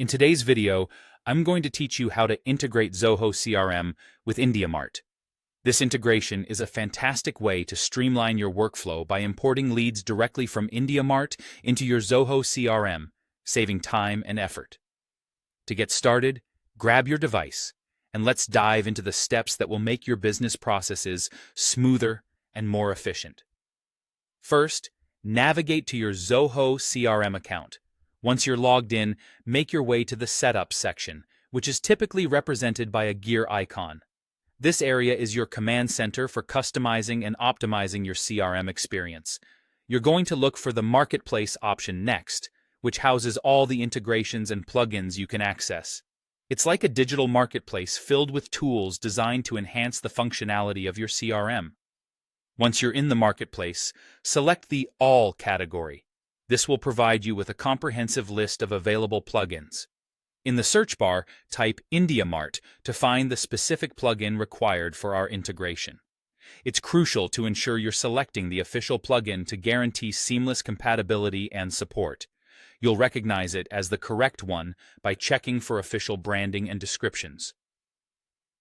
In today's video, I'm going to teach you how to integrate Zoho CRM with IndiaMART. This integration is a fantastic way to streamline your workflow by importing leads directly from IndiaMART into your Zoho CRM, saving time and effort. To get started, grab your device, and let's dive into the steps that will make your business processes smoother and more efficient. First, navigate to your Zoho CRM account. Once you're logged in, make your way to the Setup section, which is typically represented by a gear icon. This area is your command center for customizing and optimizing your CRM experience. You're going to look for the Marketplace option next, which houses all the integrations and plugins you can access. It's like a digital marketplace filled with tools designed to enhance the functionality of your CRM. Once you're in the marketplace, select the All category. This will provide you with a comprehensive list of available plugins. In the search bar, type IndiaMART to find the specific plugin required for our integration. It's crucial to ensure you're selecting the official plugin to guarantee seamless compatibility and support. You'll recognize it as the correct one by checking for official branding and descriptions.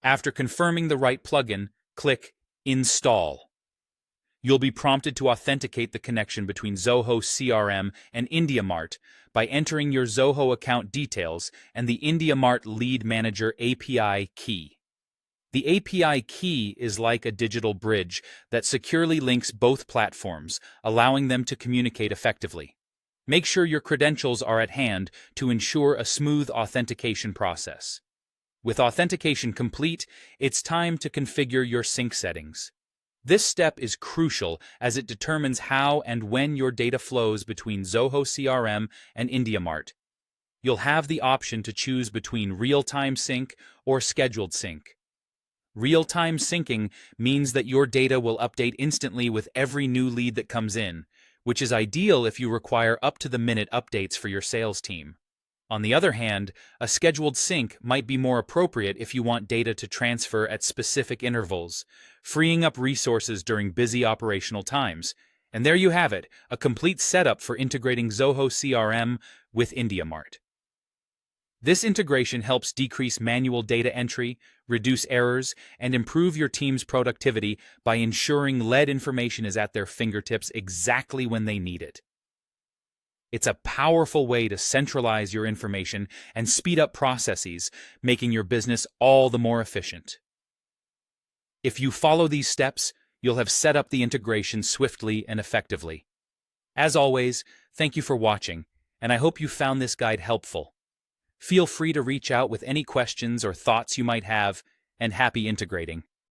After confirming the right plugin, click Install. You'll be prompted to authenticate the connection between Zoho CRM and IndiaMART by entering your Zoho account details and the IndiaMART Lead Manager API key. The API key is like a digital bridge that securely links both platforms, allowing them to communicate effectively. Make sure your credentials are at hand to ensure a smooth authentication process. With authentication complete, it's time to configure your sync settings. This step is crucial as it determines how and when your data flows between Zoho CRM and IndiaMART. You'll have the option to choose between real-time sync or scheduled sync. Real-time syncing means that your data will update instantly with every new lead that comes in, which is ideal if you require up-to-the-minute updates for your sales team. On the other hand, a scheduled sync might be more appropriate if you want data to transfer at specific intervals, freeing up resources during busy operational times. And there you have it, a complete setup for integrating Zoho CRM with IndiaMART. This integration helps decrease manual data entry, reduce errors, and improve your team's productivity by ensuring lead information is at their fingertips exactly when they need it. It's a powerful way to centralize your information and speed up processes, making your business all the more efficient. If you follow these steps, you'll have set up the integration swiftly and effectively. As always, thank you for watching, and I hope you found this guide helpful. Feel free to reach out with any questions or thoughts you might have, and happy integrating.